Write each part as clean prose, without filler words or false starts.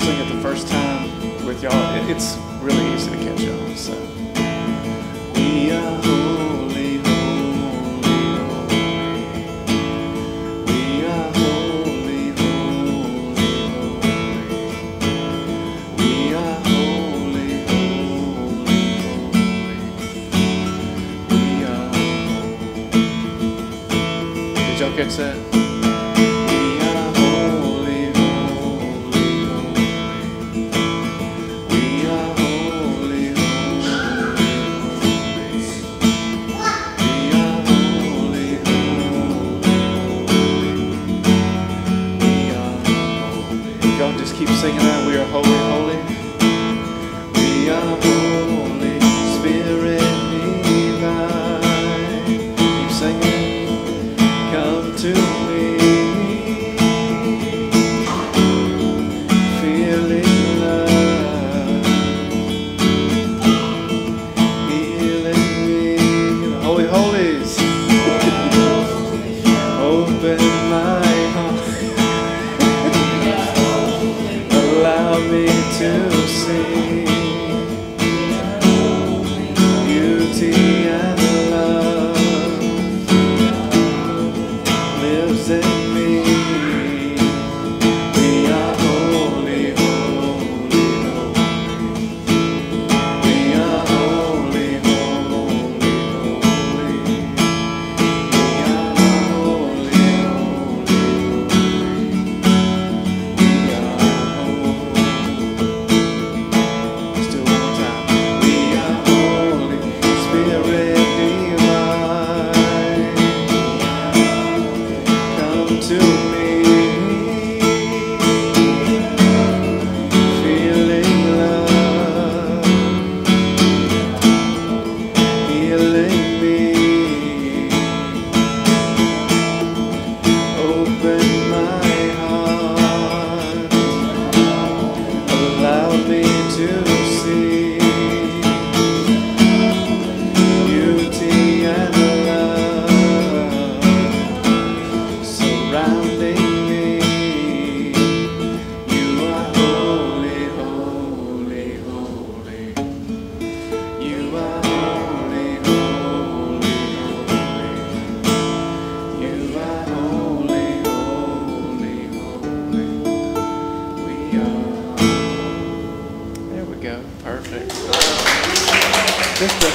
sing it the first time with y'all, it's really easy to catch on. So, we are holy, holy, holy. We are holy, holy, holy. We are holy, holy, holy. We are holy. Did y'all catch that? Just keep singing that. We are holy, holy. We are holy, Spirit divine. Keep singing. Come to me, feeling love, healing me. Holy, holies. Open my heart. Allow me to see beauty and love lives in me. We are holy, holy, holy. We are holy, holy, holy. We are holy, holy, to me, feeling love, healing me. Open my heart, allow me to see beauty and love surrounding me. You are holy, holy, holy. You are holy, holy, holy. You are holy, holy, holy. We are. There we go. Perfect. Just a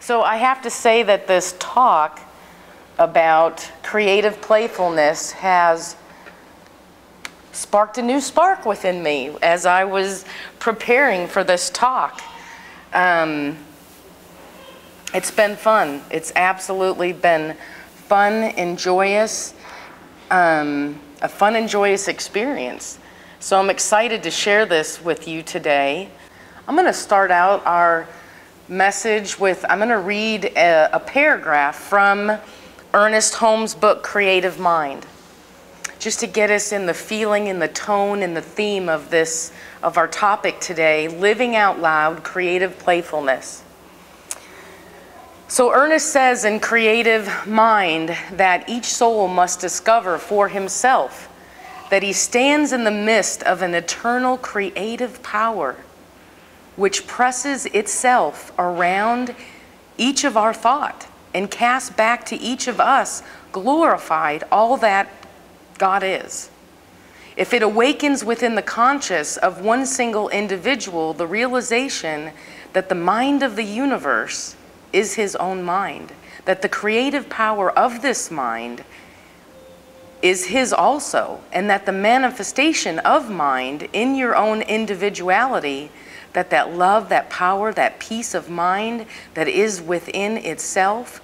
So I have to say that this talk about creative playfulness has sparked a new spark within me as I was preparing for this talk. It's been fun. It's absolutely been fun and joyous, a fun and joyous experience. So I'm excited to share this with you today. I'm going to start out our message with, I'm going to read a paragraph from Ernest Holmes' book, Creative Mind, just to get us in the feeling and the tone and the theme of this, of our topic today, living out loud, creative playfulness. So Ernest says in Creative Mind that each soul must discover for himself that he stands in the midst of an eternal creative power which presses itself around each of our thought and casts back to each of us glorified all that God is. If it awakens within the conscious of one single individual the realization that the mind of the universe is his own mind, that the creative power of this mind is his also, and that the manifestation of mind in your own individuality, that love, that power, that peace of mind that is within itself,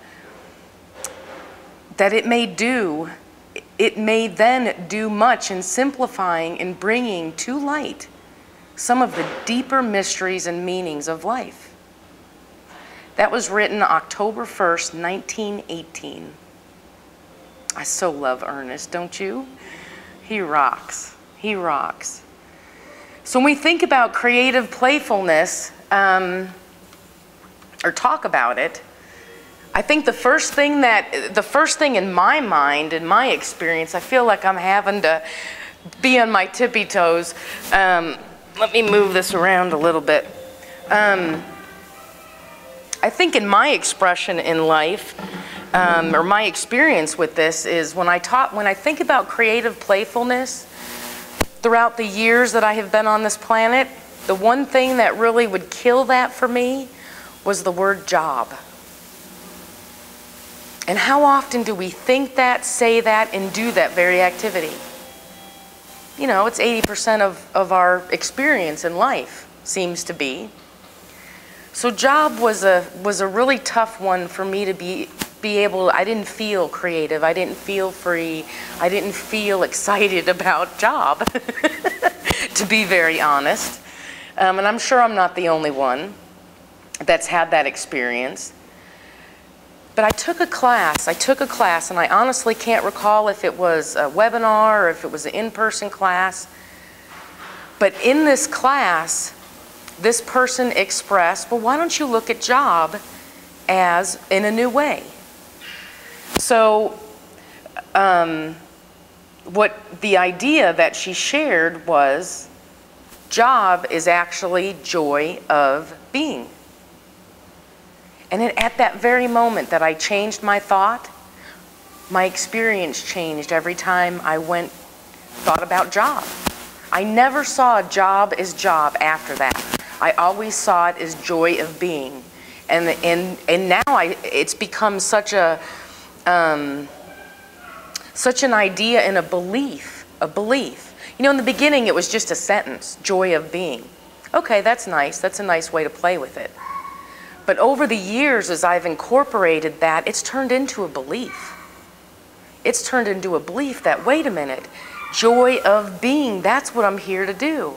that it may then do much in simplifying and bringing to light some of the deeper mysteries and meanings of life. That was written October 1st, 1918. I so love Ernest, don't you? He rocks. He rocks. So when we think about creative playfulness, or talk about it, I think the first thing in my mind, in my experience, I feel like I'm having to be on my tippy toes. Let me move this around a little bit. I think in my expression in life, or my experience with this is when I think about creative playfulness, throughout the years that I have been on this planet, the one thing that really would kill that for me was the word job. And how often do we think that, say that, and do that very activity? You know, it's 80% of our experience in life, seems to be. So job was a really tough one for me to be able, I didn't feel creative, I didn't feel free, I didn't feel excited about job, to be very honest. And I'm sure I'm not the only one that's had that experience. But I took a class, and I honestly can't recall if it was a webinar or if it was an in-person class. But in this class, this person expressed, well, why don't you look at job as in a new way? So what the idea that she shared was job is actually joy of being. And at that very moment that I changed my thought, my experience changed every time I thought about job. I never saw job as job after that. I always saw it as joy of being. And now it's become such an idea and a belief. You know, in the beginning it was just a sentence, joy of being. Okay, that's nice. That's a nice way to play with it. But over the years, as I've incorporated that, it's turned into a belief. It's turned into a belief that, wait a minute, joy of being, that's what I'm here to do.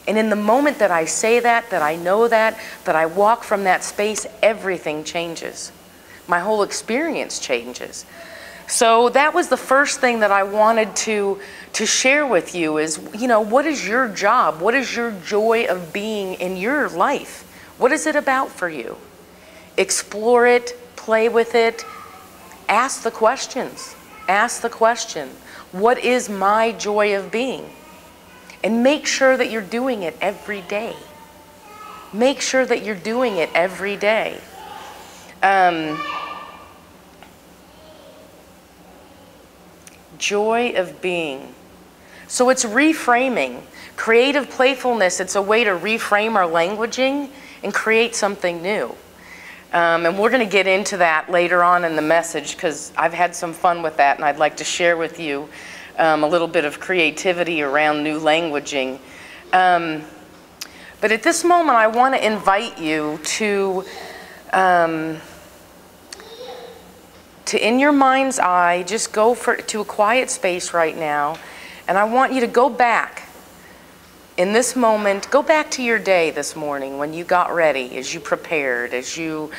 And in the moment that I say that I know that I walk from that space, everything changes. My whole experience changes. So that was the first thing that I wanted to share with you is, you know, what is your job? What is your joy of being in your life? What is it about for you? Explore it, play with it, ask the questions. Ask the question, what is my joy of being? And make sure that you're doing it every day. Make sure that you're doing it every day. Joy of being. So it's reframing. Creative playfulness, it's a way to reframe our languaging and create something new. And we're going to get into that later on in the message because I've had some fun with that and I'd like to share with you a little bit of creativity around new languaging. But at this moment, I want to invite you to in your mind's eye, just go to a quiet space right now, and I want you to go back in this moment, go back to your day this morning when you got ready, as you prepared, as you,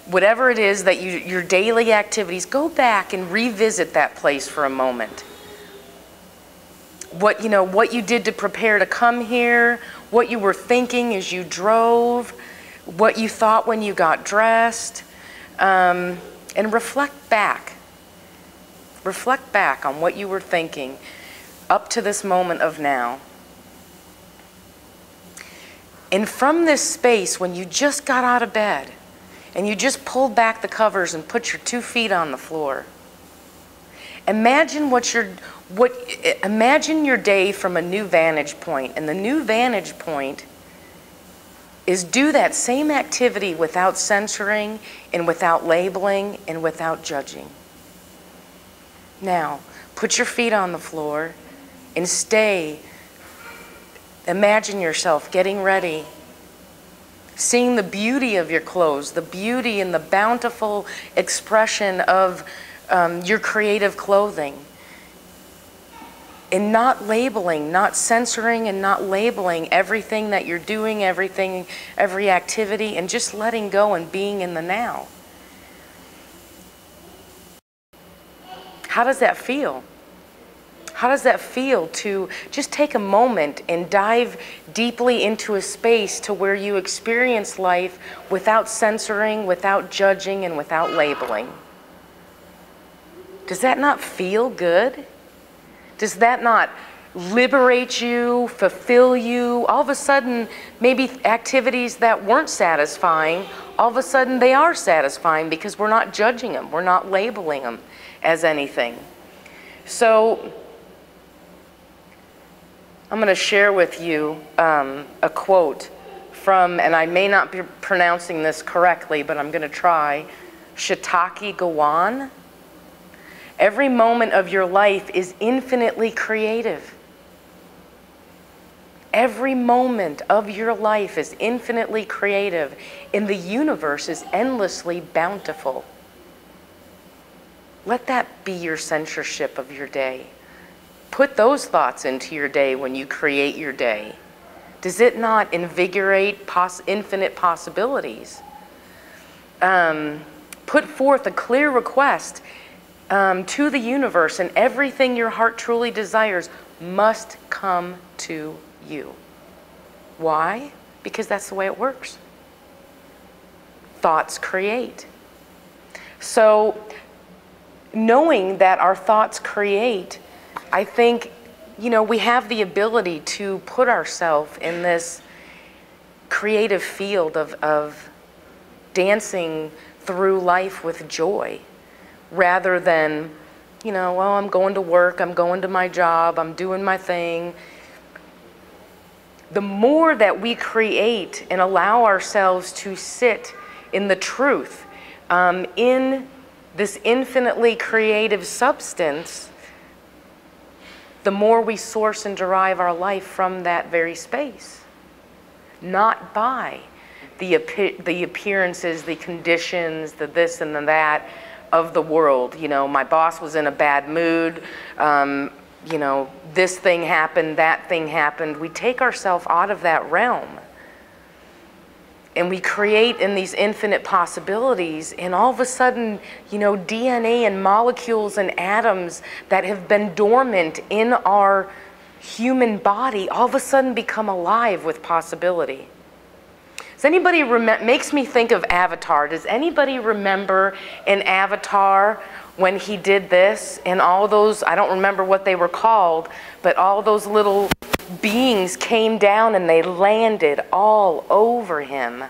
whatever it is that your daily activities, go back and revisit that place for a moment. What you did to prepare to come here, what you were thinking as you drove, what you thought when you got dressed, and reflect back. Reflect back on what you were thinking up to this moment of now. And from this space, when you just got out of bed and you just pulled back the covers and put your 2 feet on the floor, imagine imagine your day from a new vantage point. And the new vantage point is do that same activity without censoring and without labeling and without judging. Now, put your feet on the floor and stay. Imagine yourself getting ready, seeing the beauty of your clothes, the beauty and the bountiful expression of your creative clothing. And not labeling, not censoring and not labeling everything that you're doing, every activity, and just letting go and being in the now. How does that feel? How does that feel to just take a moment and dive deeply into a space to where you experience life without censoring, without judging, and without labeling? Does that not feel good? Does that not liberate you, fulfill you? All of a sudden, maybe activities that weren't satisfying, all of a sudden they are satisfying because we're not judging them, we're not labeling them as anything. So I'm going to share with you a quote from, and I may not be pronouncing this correctly, but I'm going to try, Shiitake Gawan. Every moment of your life is infinitely creative. Every moment of your life is infinitely creative, and the universe is endlessly bountiful. Let that be your censorship of your day. Put those thoughts into your day when you create your day. Does it not invigorate infinite possibilities? Put forth a clear request to the universe, and everything your heart truly desires must come to you. Why? Because that's the way it works. Thoughts create. So, knowing that our thoughts create, I think, we have the ability to put ourselves in this creative field of dancing through life with joy, rather than, well, I'm going to work, I'm going to my job, I'm doing my thing. The more that we create and allow ourselves to sit in the truth, in this infinitely creative substance, the more we source and derive our life from that very space, not by the appearances, the conditions, the this and the that of the world. My boss was in a bad mood, this thing happened, that thing happened. We take ourselves out of that realm and we create in these infinite possibilities, and all of a sudden, DNA and molecules and atoms that have been dormant in our human body all of a sudden become alive with possibility. Does anybody makes me think of Avatar. Does anybody remember in Avatar when he did this and all those, I don't remember what they were called, but all those little beings came down and they landed all over him?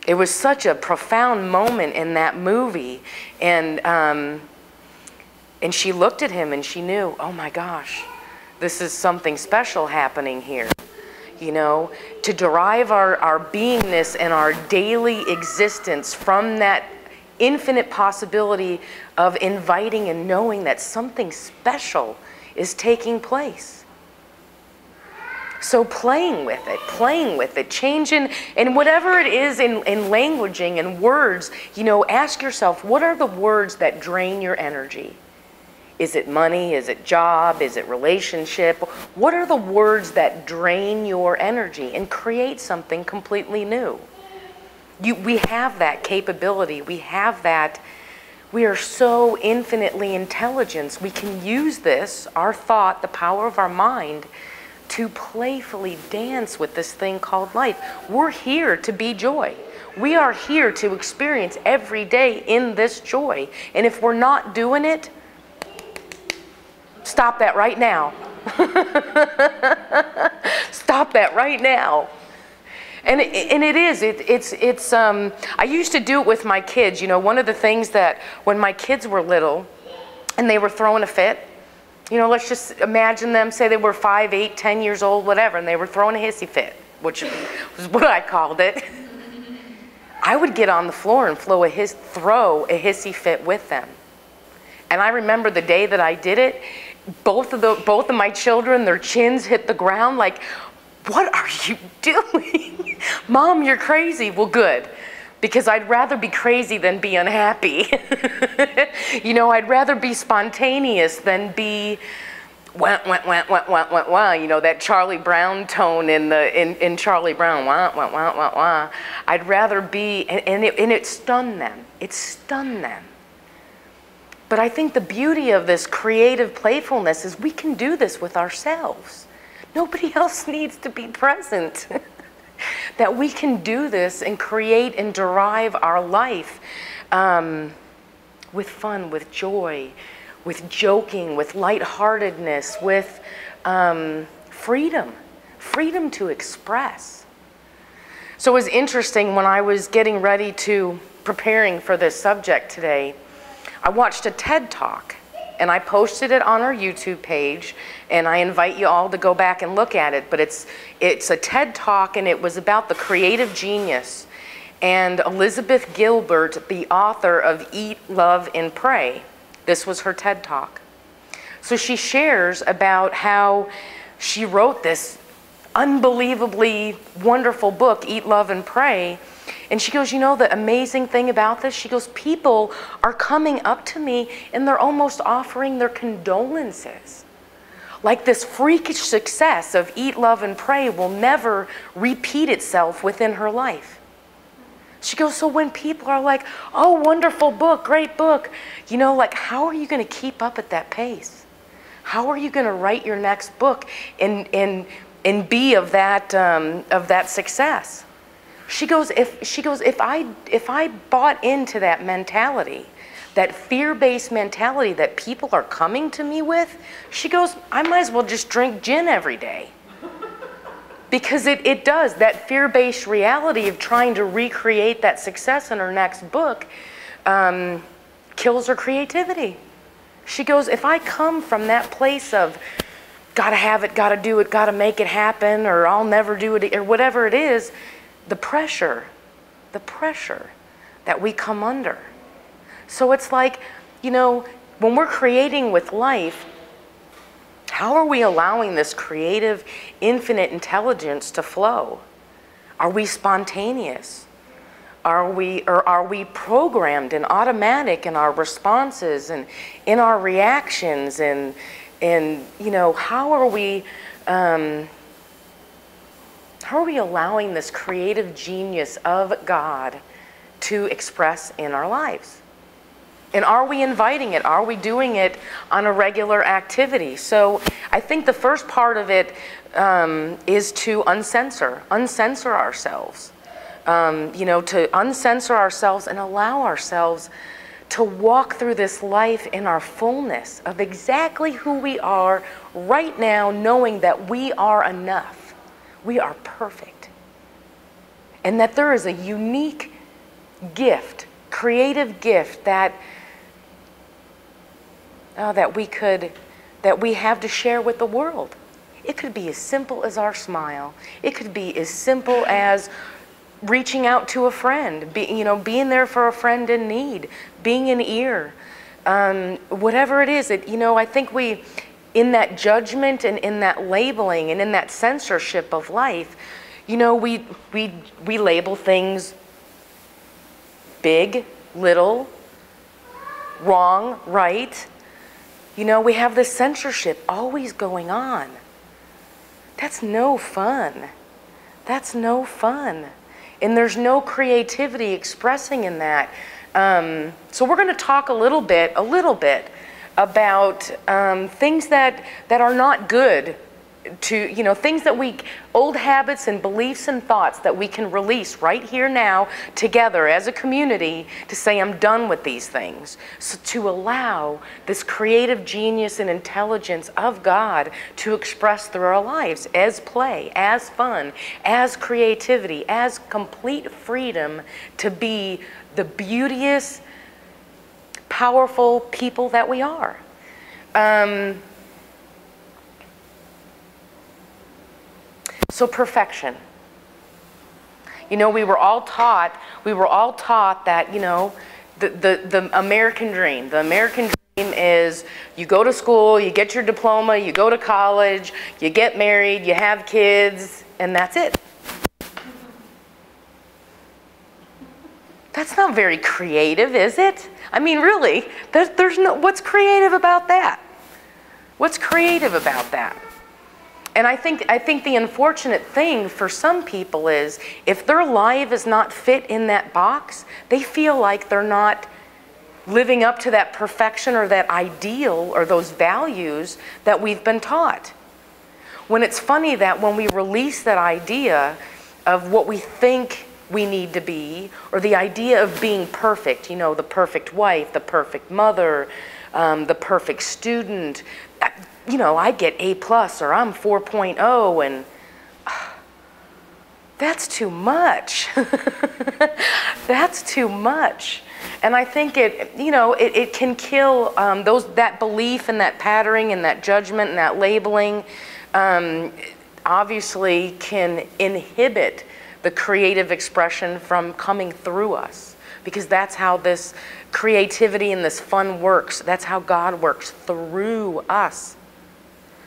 It was such a profound moment in that movie, and she looked at him and she knew, oh my gosh, this is something special happening here. you know, to derive our beingness and our daily existence from that infinite possibility of inviting and knowing that something special is taking place. So playing with it, changing, and whatever it is in languaging and words, you know, ask yourself, what are the words that drain your energy? Is it money? Is it job? Is it relationship? What are the words that drain your energy? And create something completely new. We have that capability. We have that. We are so infinitely intelligent. We can use this, our thought, the power of our mind, to playfully dance with this thing called life. We're here to be joy. We are here to experience every day in this joy. And if we're not doing it, stop that right now. Stop that right now. And it's I used to do it with my kids. You know, one of the things that when my kids were little and they were throwing a fit, you know, let's just imagine them, say they were 5, 8, 10 years old, whatever, and they were throwing a hissy fit, which was what I called it. I would get on the floor and throw a hissy fit with them. And I remember the day that I did it, both of my children, their chins hit the ground like, what are you doing? Mom, you're crazy. Well, good. Because I'd rather be crazy than be unhappy. You know, I'd rather be spontaneous than be wah, wah, wah, wah, wah, wah, wah. You know, that Charlie Brown tone in Charlie Brown, wah, wah, wah, wah, wah. I'd rather be, and it stunned them. It stunned them. But I think the beauty of this creative playfulness is we can do this with ourselves. Nobody else needs to be present. That we can do this and create and derive our life with fun, with joy, with joking, with lightheartedness, with freedom to express. So it was interesting when I was getting ready to preparing for this subject today, I watched a TED Talk. And I posted it on our YouTube page, and I invite you all to go back and look at it. But it's a TED Talk, and it was about the creative genius. And Elizabeth Gilbert, the author of Eat, Love, and Pray, this was her TED Talk. So she shares about how she wrote this unbelievably wonderful book, Eat, Love, and Pray. And she goes, you know, the amazing thing about this, she goes, people are coming up to me and they're almost offering their condolences. Like this freakish success of Eat, Love, and Pray will never repeat itself within her life. She goes, so when people are like, oh, wonderful book, great book, you know, like, how are you going to keep up at that pace? How are you going to write your next book and be of that success? She goes, if I bought into that mentality, that fear-based mentality that people are coming to me with, she goes, I might as well just drink gin every day. Because it does, that fear-based reality of trying to recreate that success in her next book kills her creativity. She goes, if I come from that place of gotta have it, gotta do it, gotta make it happen, or I'll never do it, or whatever it is, the pressure that we come under. So it's like, you know, when we're creating with life, how are we allowing this creative, infinite intelligence to flow? Are we spontaneous? Are we programmed and automatic in our responses and in our reactions? And you know, how are we allowing this creative genius of God to express in our lives? And are we inviting it? Are we doing it on a regular activity? So I think the first part of it is to uncensor ourselves. You know, to uncensor ourselves and allow ourselves to walk through this life in our fullness of exactly who we are right now, knowing that we are enough. We are perfect. And that there is a unique gift, creative gift that we have to share with the world. It could be as simple as our smile. It could be as simple as reaching out to a friend, being there for a friend in need, being an ear, whatever it is. I think we, in that judgment and in that labeling and in that censorship of life, we label things big, little, wrong, right. We have this censorship always going on. That's no fun. That's no fun. And there's no creativity expressing in that. So we're going to talk a little bit about things that are not good, things that old habits and beliefs and thoughts that we can release right here now together as a community to say, I'm done with these things. So to allow this creative genius and intelligence of God to express through our lives as play, as fun, as creativity, as complete freedom to be the beauteous, powerful people that we are. So perfection. We were all taught that, the American dream. The American dream is you go to school, you get your diploma, you go to college, you get married, you have kids, and that's it. That's not very creative, is it? I mean, really, what's creative about that? What's creative about that? And I think the unfortunate thing for some people is if their life is not fit in that box, they feel like they're not living up to that perfection or that ideal or those values that we've been taught. When it's funny that when we release that idea of what we think we need to be, or the idea of being perfect, the perfect wife, the perfect mother, the perfect student, I get A+ or I'm 4.0, and that's too much. That's too much. And I think it can kill that belief and that patterning and that judgment and that labeling obviously can inhibit the creative expression from coming through us, because that's how this creativity and this fun works. That's how God works through us.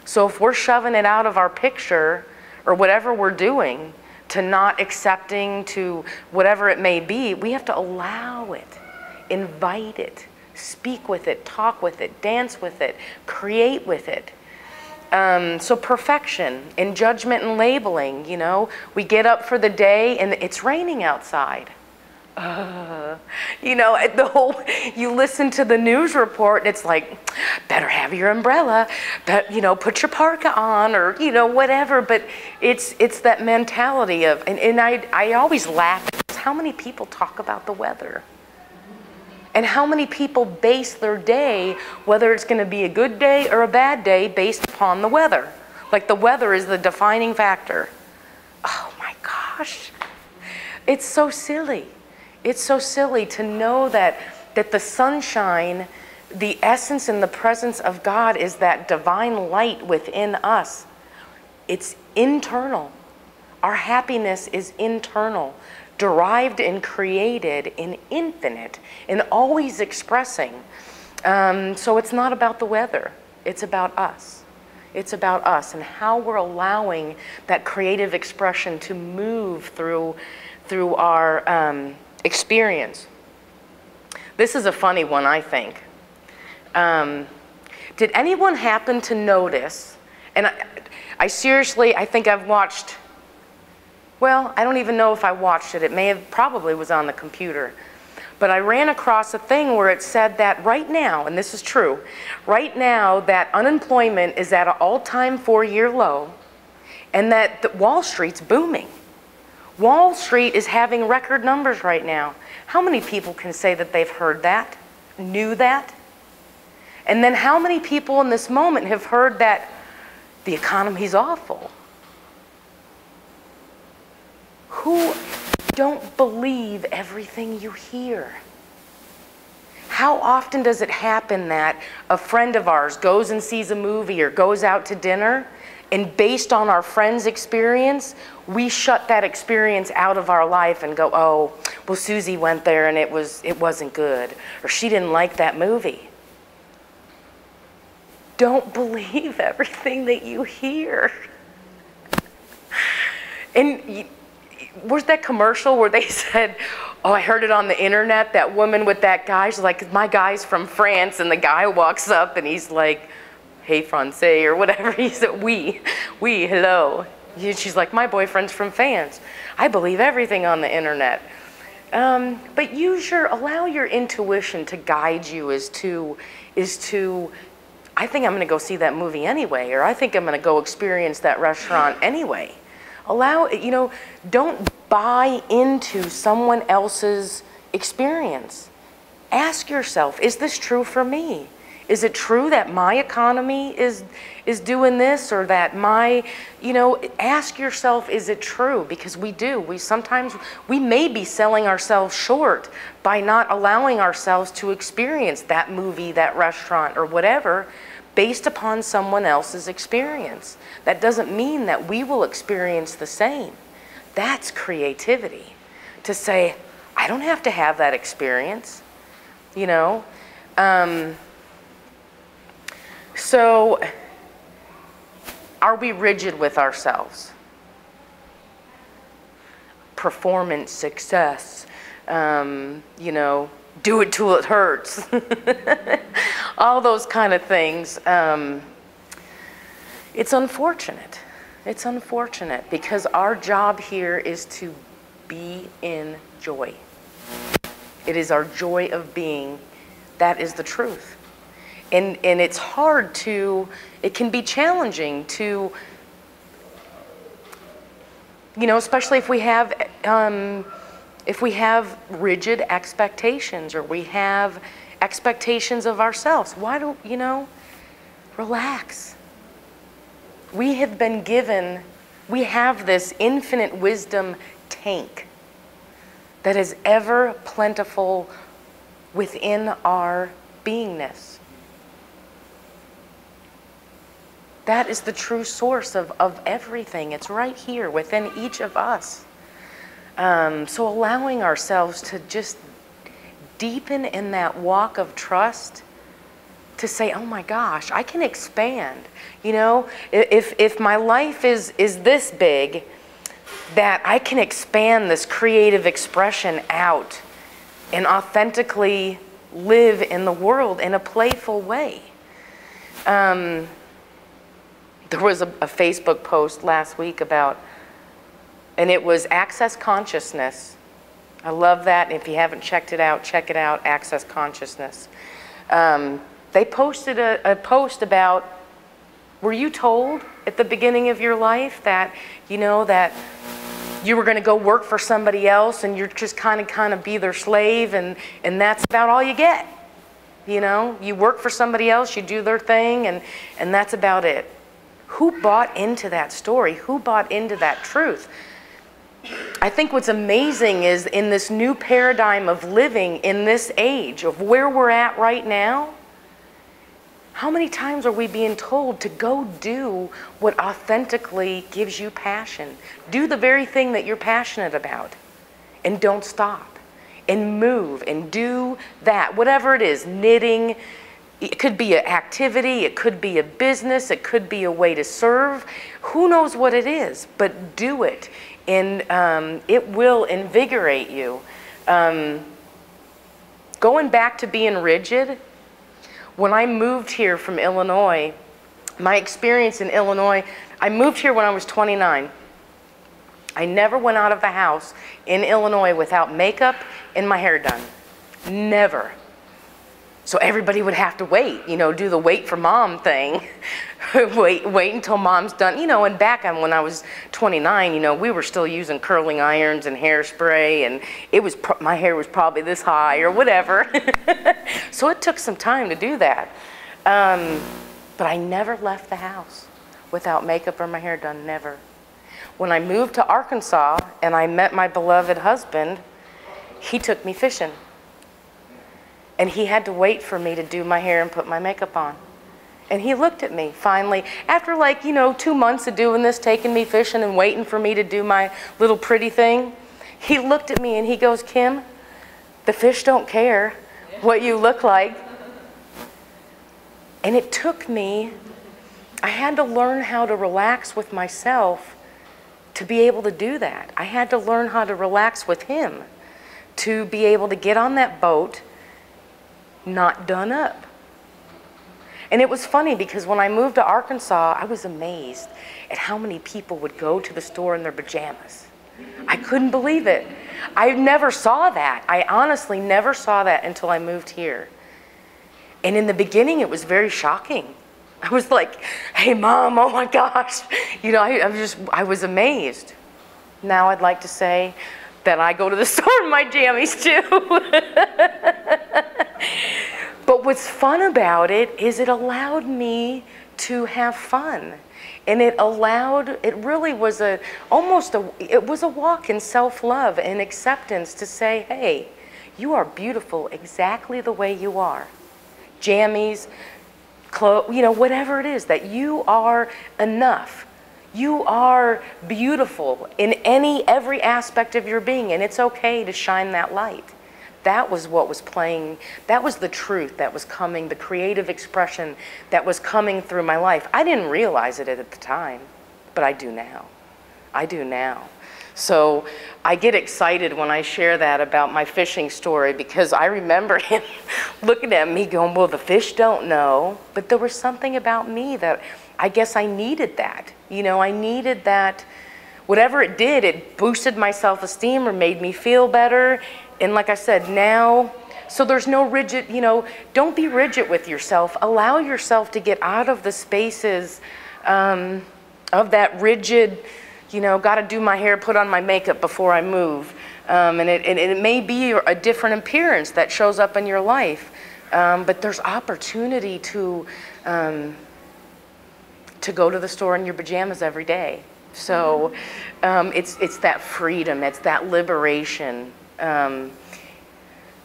So if we're shoving it out of our picture or whatever we're doing to not accepting, to whatever it may be, we have to allow it, invite it, speak with it, talk with it, dance with it, create with it. So perfection and judgment and labeling, we get up for the day and it's raining outside. You listen to the news report and it's like, better have your umbrella, but put your parka on, or whatever. But it's that mentality of, and I always laugh at how many people talk about the weather. And how many people base their day, whether it's going to be a good day or a bad day, based upon the weather. Like the weather is the defining factor. Oh my gosh. It's so silly. It's so silly to know that the sunshine, the essence and the presence of God is that divine light within us. It's internal. Our happiness is internal, derived and created in infinite and always expressing. So it's not about the weather. It's about us. It's about us and how we're allowing that creative expression to move through our experience. This is a funny one, I think. Did anyone happen to notice, and I seriously, I think I've watched, well, I don't even know if I watched it. It probably was on the computer. But I ran across a thing where it said that right now, and this is true, right now that unemployment is at an all-time 4-year low, and that Wall Street's booming. Wall Street is having record numbers right now. How many people can say that they've heard that, knew that? And then how many people in this moment have heard that the economy's awful? Who don't believe everything you hear? How often does it happen that a friend of ours goes and sees a movie or goes out to dinner And based on our friend's experience, we shut that experience out of our life and go, oh, well, Susie went there and it wasn't good, or she didn't like that movie. Don't believe everything that you hear. And was that commercial where they said, oh, I heard it on the internet, that woman with that guy, she's like, my guy's from France, and the guy walks up and he's like, hey, Francais, or whatever. He said, oui, hello. She's like, my boyfriend's from France. I believe everything on the internet. But allow your intuition to guide you as to, I think I'm going to go see that movie anyway, or I think I'm going to go experience that restaurant anyway. Don't buy into someone else's experience. Ask yourself, is this true for me? Is it true that my economy is doing this, or that ask yourself, is it true? Because sometimes we may be selling ourselves short by not allowing ourselves to experience that movie, that restaurant, or whatever, based upon someone else's experience. That doesn't mean that we will experience the same. That's creativity. To say, I don't have to have that experience, So, are we rigid with ourselves? Performance, success, do it till it hurts. All those kind of things. It's unfortunate. It's unfortunate because our job here is to be in joy. It is our joy of being. That is the truth. And it's hard it can be challenging to, especially if we have rigid expectations, or we have expectations of ourselves. Why don't, relax. We have this infinite wisdom tank that is ever plentiful within our beingness. That is the true source of everything. It's right here within each of us. So allowing ourselves to just deepen in that walk of trust, to say, oh my gosh, I can expand. If my life is this big, that I can expand this creative expression out and authentically live in the world in a playful way. There was a Facebook post last week and it was access consciousness. I love that. And if you haven't checked it out, check it out, access consciousness. They posted a post about, were you told at the beginning of your life that, that you were going to go work for somebody else and you're just kind of be their slave, and that's about all you get? You work for somebody else, you do their thing, and that's about it. Who bought into that story? Who bought into that truth? I think what's amazing is in this new paradigm of living in this age of where we're at right now, how many times are we being told to go do what authentically gives you passion? Do the very thing that you're passionate about, and don't stop, and move, and do that, whatever it is, knitting. It could be an activity, it could be a business, it could be a way to serve. Who knows what it is, but do it. And it will invigorate you. Going back to being rigid, when I moved here from Illinois, my experience in Illinois, I moved here when I was 29. I never went out of the house in Illinois without makeup and my hair done. Never. So everybody would have to wait, do the wait for mom thing. wait until mom's done. And back when I was 29, we were still using curling irons and hairspray, and my hair was probably this high or whatever. So it took some time to do that. But I never left the house without makeup or my hair done, never. When I moved to Arkansas and I met my beloved husband, he took me fishing. And he had to wait for me to do my hair and put my makeup on. And he looked at me finally, after like, 2 months of doing this, taking me fishing and waiting for me to do my little pretty thing. He looked at me and he goes, Kim, the fish don't care what you look like. And it took me, I had to learn how to relax with myself to be able to do that. I had to learn how to relax with him to be able to get on that boat, not done up. And it was funny because when I moved to Arkansas, I was amazed at how many people would go to the store in their pajamas. I couldn't believe it. I never saw that. I honestly never saw that until I moved here. And in the beginning, it was very shocking. I was like, hey, Mom, oh my gosh. I was amazed. Now I'd like to say that I go to the store in my jammies too. But what's fun about it is it allowed me to have fun. And it really was it was a walk in self-love and acceptance to say, hey, you are beautiful exactly the way you are. Jammies, clothes, whatever it is, that you are enough. You are beautiful in every aspect of your being, and it's okay to shine that light. That was what was playing, that was the truth that was coming, the creative expression that was coming through my life. I didn't realize it at the time, but I do now. I do now. So I get excited when I share that about my fishing story because I remember him looking at me going, well, the fish don't know, but there was something about me that I guess I needed that. I needed that. Whatever it did, it boosted my self-esteem or made me feel better. And like I said, now, so there's no rigid, don't be rigid with yourself. Allow yourself to get out of the spaces of that rigid, got to do my hair, put on my makeup before I move. And it may be a different appearance that shows up in your life. But there's opportunity to go to the store in your pajamas every day. So it's that freedom, it's that liberation.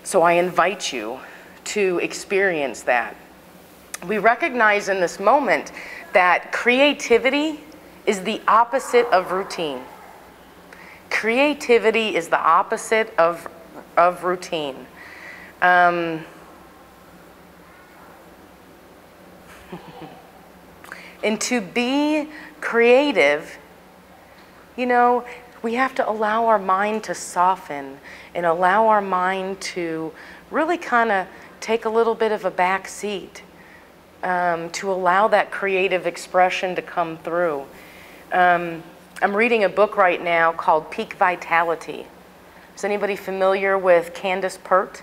So I invite you to experience that. We recognize in this moment that creativity is the opposite of routine. Creativity is the opposite of routine. And to be creative, we have to allow our mind to soften and allow our mind to really kind of take a little bit of a back seat, to allow that creative expression to come through. I'm reading a book right now called Peak Vitality. Is anybody familiar with Candace Pert?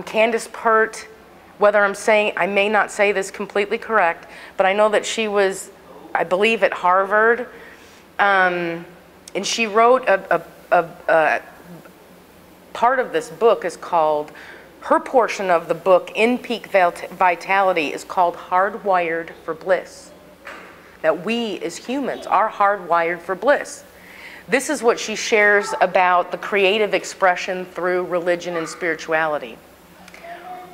Candace Pert, whether I may not say this completely correct, but I know that she was, I believe, at Harvard. And she wrote a part of this book is called, her portion of the book in Peak Vitality is called Hardwired for Bliss. That we as humans are hardwired for bliss. This is what she shares about the creative expression through religion and spirituality.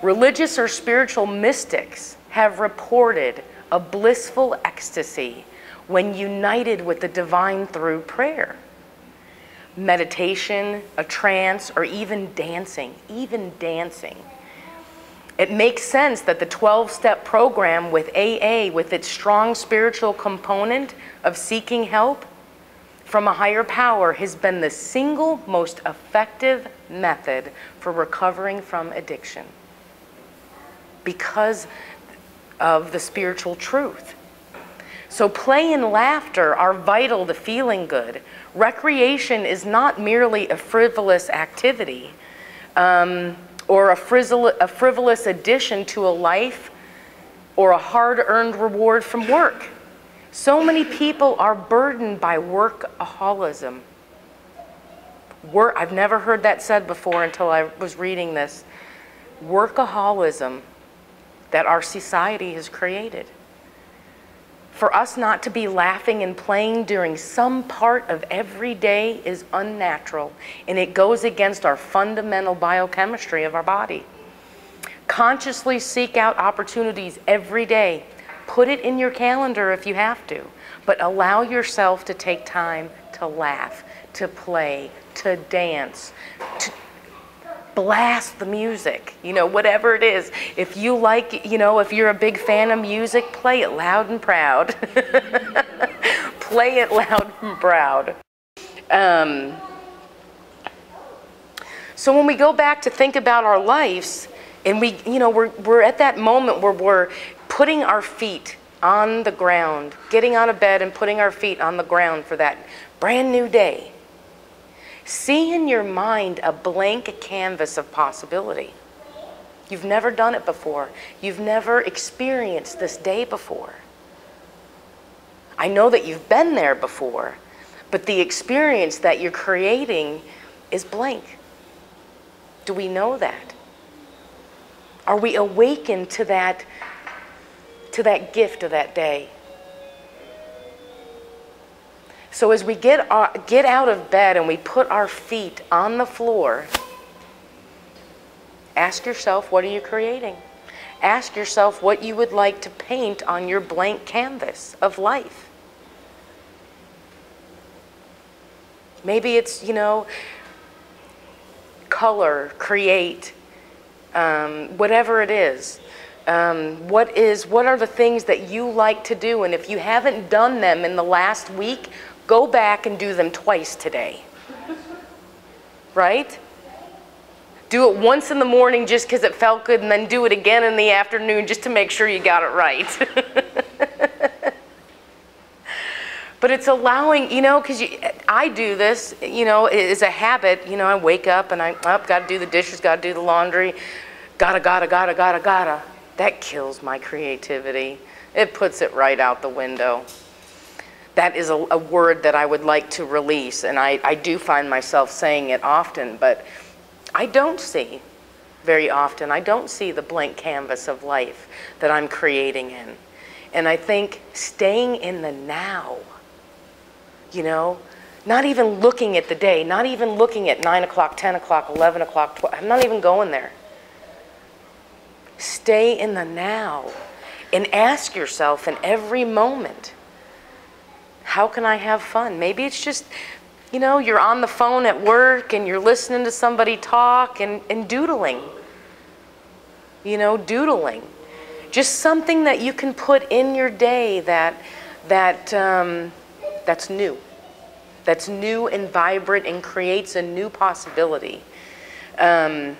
Religious or spiritual mystics have reported a blissful ecstasy when united with the divine through prayer, meditation, a trance, or even dancing. It makes sense that the 12-step program with AA, with its strong spiritual component of seeking help from a higher power, has been the single most effective method for recovering from addiction because of the spiritual truth. So play and laughter are vital to feeling good. Recreation is not merely a frivolous activity or a frivolous addition to a life or a hard-earned reward from work. So many people are burdened by workaholism. I've never heard that said before until I was reading this. Workaholism that our society has created. For us not to be laughing and playing during some part of every day is unnatural, and it goes against our fundamental biochemistry of our body. Consciously seek out opportunities every day. Put it in your calendar if you have to, but allow yourself to take time to laugh, to play, to dance, to blast the music, whatever it is. If you like, if you're a big fan of music, play it loud and proud. Play it loud and proud. So when we go back to think about our lives, and we're at that moment where we're putting our feet on the ground, getting out of bed and putting our feet on the ground for that brand new day. See in your mind a blank canvas of possibility. You've never done it before. You've never experienced this day before. I know that you've been there before, but the experience that you're creating is blank. Do we know that? Are we awakened to that gift of that day? So as we get out of bed and we put our feet on the floor, ask yourself, what are you creating? Ask yourself what you would like to paint on your blank canvas of life. Maybe it's, color, create, whatever it is. What are the things that you like to do? And if you haven't done them in the last week, go back and do them twice today. Right? Do it once in the morning just because it felt good, and then do it again in the afternoon just to make sure you got it right. But it's allowing, because I do this, it's a habit. I wake up and got to do the dishes, got to do the laundry, gotta. That kills my creativity. It puts it right out the window. That is a word that I would like to release, and I do find myself saying it often, but I don't see very often. I don't see the blank canvas of life that I'm creating in. And I think staying in the now, not even looking at the day, not even looking at 9 o'clock, 10 o'clock, 11 o'clock, 12, I'm not even going there. Stay in the now and ask yourself in every moment, how can I have fun? Maybe it's just, you're on the phone at work and you're listening to somebody talk and doodling. Doodling. Just something that you can put in your day that's new. That's new and vibrant and creates a new possibility. So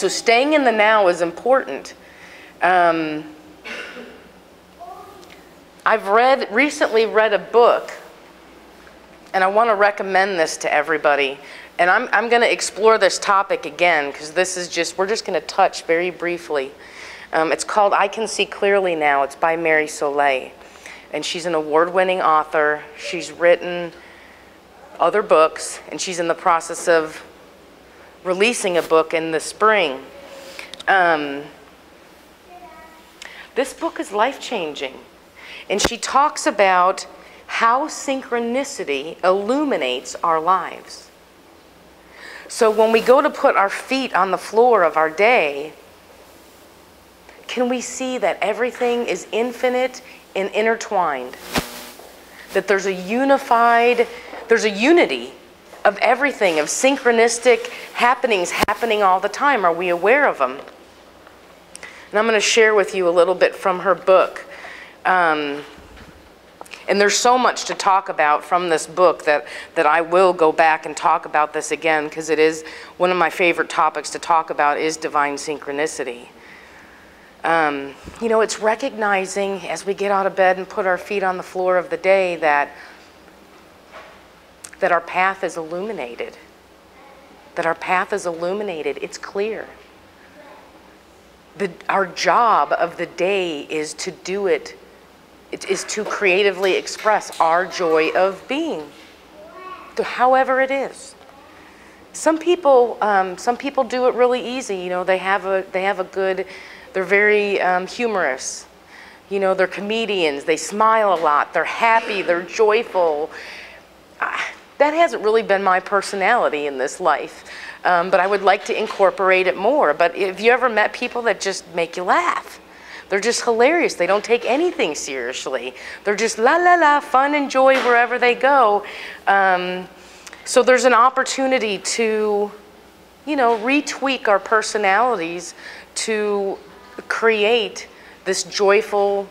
staying in the now is important. I've recently read a book, and I want to recommend this to everybody. And I'm going to explore this topic again, because we're just going to touch very briefly. It's called I Can See Clearly Now. It's by Mary Soleil. And she's an award-winning author. She's written other books, and she's in the process of releasing a book in the spring. This book is life-changing, and she talks about how synchronicity illuminates our lives. So when we go to put our feet on the floor of our day, can we see that everything is infinite and intertwined? That there's a unity of everything, of synchronistic happenings happening all the time. Are we aware of them? And I'm going to share with you a little bit from her book. And there's so much to talk about from this book that I will go back and talk about this again, because it is one of my favorite topics to talk about is divine synchronicity. It's recognizing as we get out of bed and put our feet on the floor of the day that our path is illuminated. That our path is illuminated. It's clear. Our job of the day is to do it. It is to creatively express our joy of being, however it is. Some people do it really easy. They have a good. They're very humorous. They're comedians. They smile a lot. They're happy. They're joyful. That hasn't really been my personality in this life. But I would like to incorporate it more. But have you ever met people that just make you laugh? They're just hilarious. They don't take anything seriously. They're just la la la, fun and joy wherever they go. So there's an opportunity to, you know, retweak our personalities to create this joyful,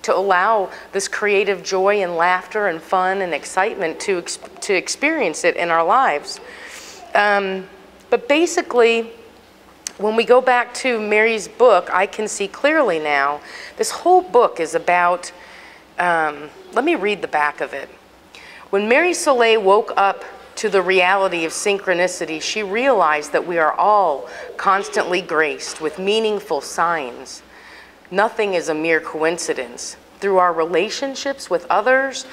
to allow this creative joy and laughter and fun and excitement to experience it in our lives. But basically, when we go back to Mary's book, I can see clearly now, this whole book is about, let me read the back of it. When Mary Soleil woke up to the reality of synchronicity, she realized that we are all constantly graced with meaningful signs. Nothing is a mere coincidence. Through our relationships with others,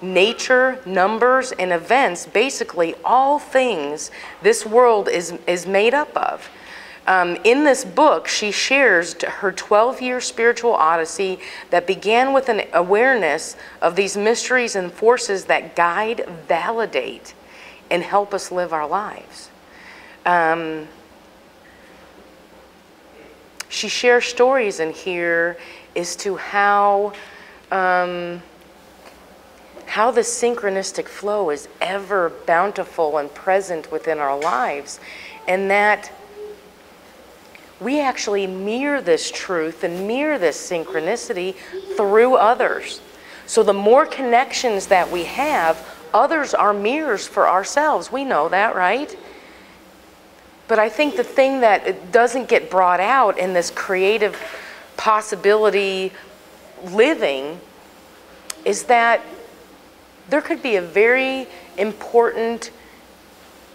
nature, numbers, and events, basically all things this world is made up of. In this book, she shares her 12-year spiritual odyssey that began with an awareness of these mysteries and forces that guide, validate, and help us live our lives. She shares stories in here as to how the synchronistic flow is ever bountiful and present within our lives, and that we actually mirror this truth and mirror this synchronicity through others. So the more connections that we have, others are mirrors for ourselves. We know that, right? But I think the thing that doesn't get brought out in this creative possibility living is that there could be a very important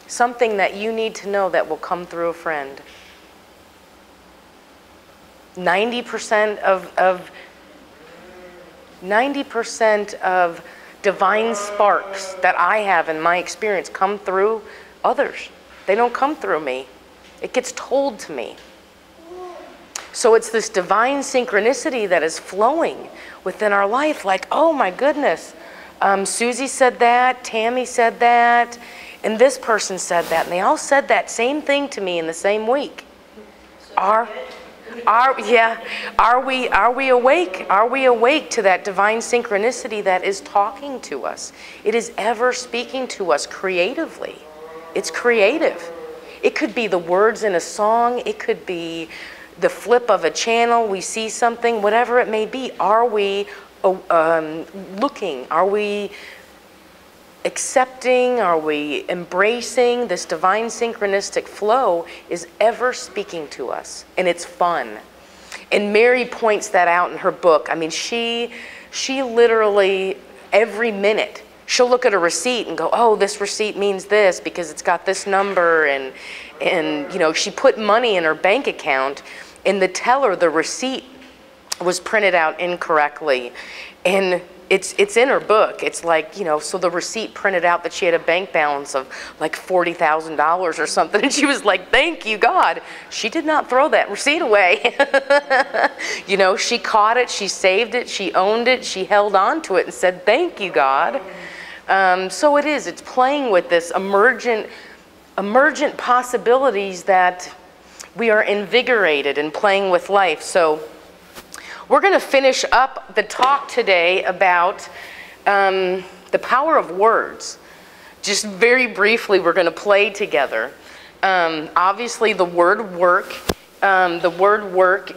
something that you need to know that will come through a friend. 90% of divine sparks that I have in my experience come through others. They don't come through me. It gets told to me. So it's this divine synchronicity that is flowing within our life, like, oh my goodness, Susie said that, Tammy said that, and this person said that, and they all said that same thing to me in the same week. Are we awake? Are we awake to that divine synchronicity that is talking to us? It is ever speaking to us creatively. It's creative. It could be the words in a song. It could be the flip of a channel. We see something, whatever it may be. Are we looking? Are we accepting? Are we embracing? This divine synchronistic flow is ever speaking to us, and it's fun. And Mary points that out in her book. I mean, she literally, every minute, she'll look at a receipt and go, oh, this receipt means this because it's got this number, and you know, she put money in her bank account, and the teller, the receipt was printed out incorrectly, and it's in her book. It's like, you know, so the receipt printed out that she had a bank balance of like $40,000 or something, and she was like, thank you, God. She did not throw that receipt away. You know, she caught it, she saved it, she owned it, she held on to it and said, thank you, God. So it's playing with this emergent possibilities that we are invigorated and playing with life. So we're going to finish up the talk today about the power of words. Just very briefly, we're going to play together. Obviously, the word work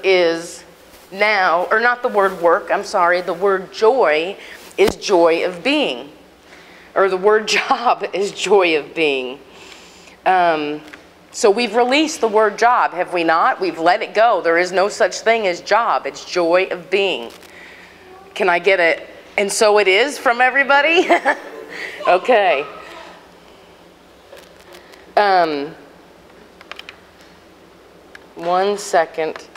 is now, or not the word work, I'm sorry, the word joy is joy of being. Or the word job is joy of being. So we've released the word job, have we not? We've let it go. There is no such thing as job. It's joy of being. Can I get it? And so it is from everybody? Okay. One second.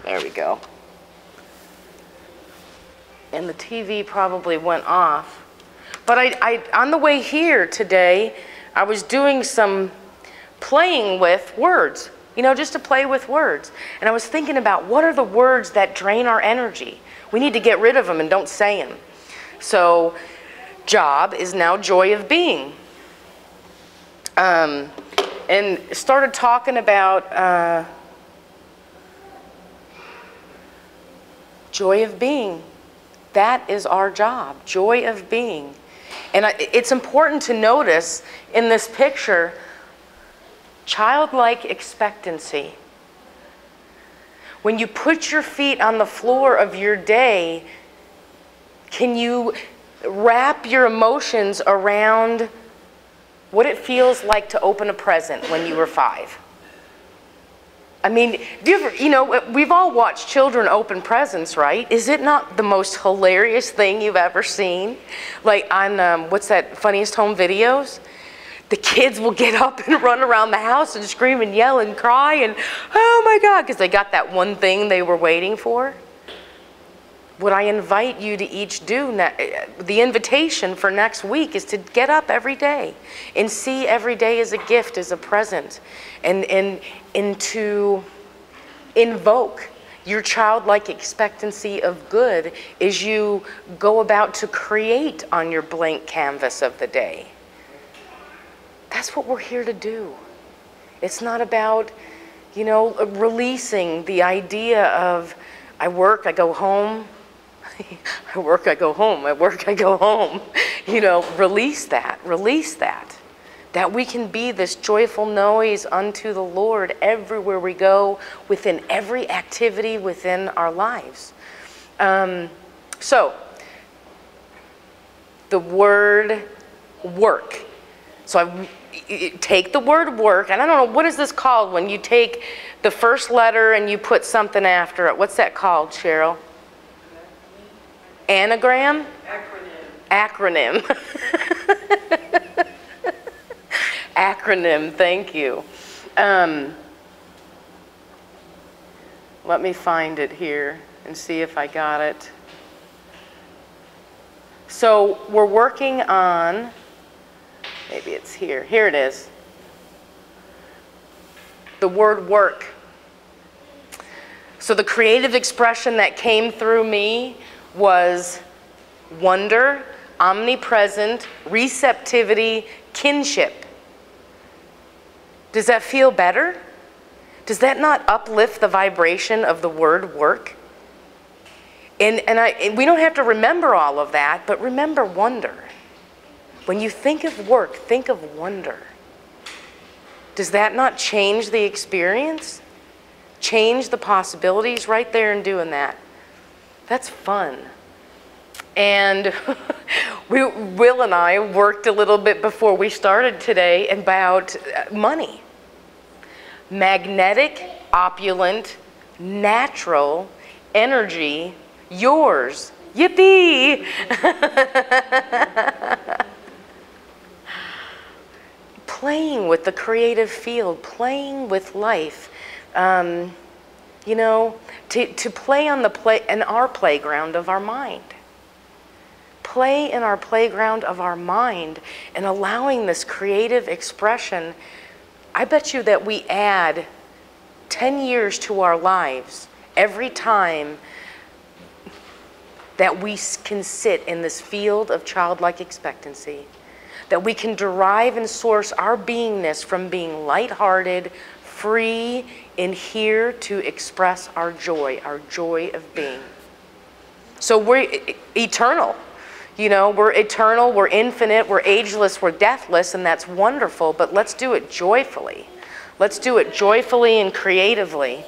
There we go. And the TV probably went off. But I on the way here today, I was doing some playing with words. You know, just to play with words. And I was thinking about what are the words that drain our energy? We need to get rid of them and don't say them. So, job is now joy of being. And started talking about joy of being. That is our job, joy of being. And it's important to notice in this picture, childlike expectancy. When you put your feet on the floor of your day, can you wrap your emotions around what it feels like to open a present when you were 5? I mean, do you ever, you know, we've all watched children open presents, right? Is it not the most hilarious thing you've ever seen? Like on, what's that, Funniest Home Videos? The kids will get up and run around the house and scream and yell and cry and, oh my God, because they got that one thing they were waiting for. What I invite you to each do, the invitation for next week is to get up every day and see every day as a gift, as a present, and to invoke your childlike expectancy of good as you go about to create on your blank canvas of the day. That's what we're here to do. It's not about, you know, releasing the idea of I work, I go home. I work, I go home. I work, I go home. You know, release that. Release that. That we can be this joyful noise unto the Lord everywhere we go, within every activity within our lives. So, the word work. So I take the word work, and I don't know, what is this called when you take the first letter and you put something after it? What's that called, Cheryl? Anagram? Acronym. Acronym. Acronym, thank you. Let me find it here and see if I got it. So we're working on, maybe it's here. Here it is. The word work. So the creative expression that came through me was wonder, omnipresent, receptivity, kinship. Does that feel better? Does that not uplift the vibration of the word work? And we don't have to remember all of that, but remember wonder. When you think of work, think of wonder. Does that not change the experience? Change the possibilities right there in doing that? That's fun. And Will and I worked a little bit before we started today about money. Magnetic, opulent, natural energy, yours. Yippee! Playing with the creative field, playing with life. You know, to play on in our playground of our mind. Play in our playground of our mind and allowing this creative expression. I bet you that we add 10 years to our lives every time that we can sit in this field of childlike expectancy. That we can derive and source our beingness from being lighthearted, free, and here to express our joy of being. So we're eternal. You know, we're eternal, we're infinite, we're ageless, we're deathless, and that's wonderful, but let's do it joyfully. Let's do it joyfully and creatively.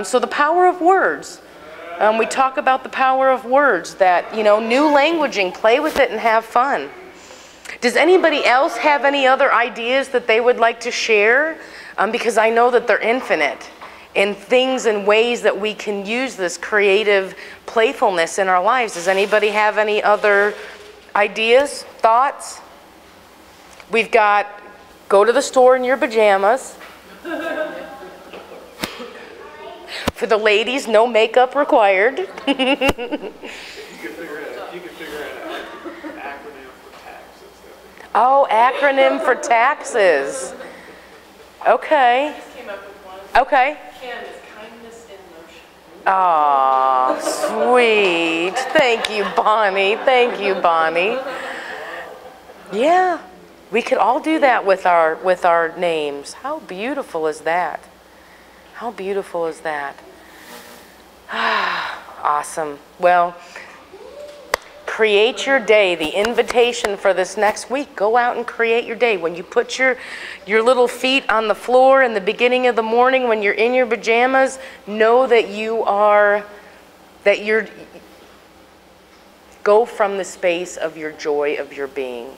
So the power of words. We talk about the power of words, that, you know, new languaging, play with it and have fun. Does anybody else have any other ideas that they would like to share? Because I know that they're infinite in things and ways that we can use this creative playfulness in our lives. Does anybody have any other ideas, thoughts? We've got go to the store in your pajamas. For the ladies, no makeup required. You can figure it out. You can figure it out. Acronym for taxes. Oh, acronym for taxes. Okay. I just came up with one. Okay. Kim is kindness in motion. Aw, sweet. Thank you, Bonnie. Thank you, Bonnie. Yeah, we could all do that with our names. How beautiful is that? How beautiful is that? Awesome. Well, create your day. The invitation for this next week, go out and create your day. When you put your little feet on the floor in the beginning of the morning, when you're in your pajamas, know that go from the space of your joy of your being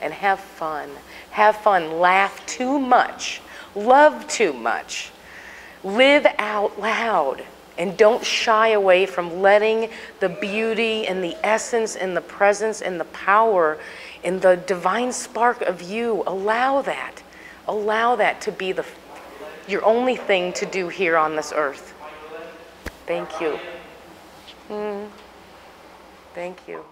and have fun. Have fun. Laugh too much. Love too much. Live out loud. And don't shy away from letting the beauty and the essence and the presence and the power and the divine spark of you, allow that. Allow that to be your only thing to do here on this earth. Thank you. Thank you.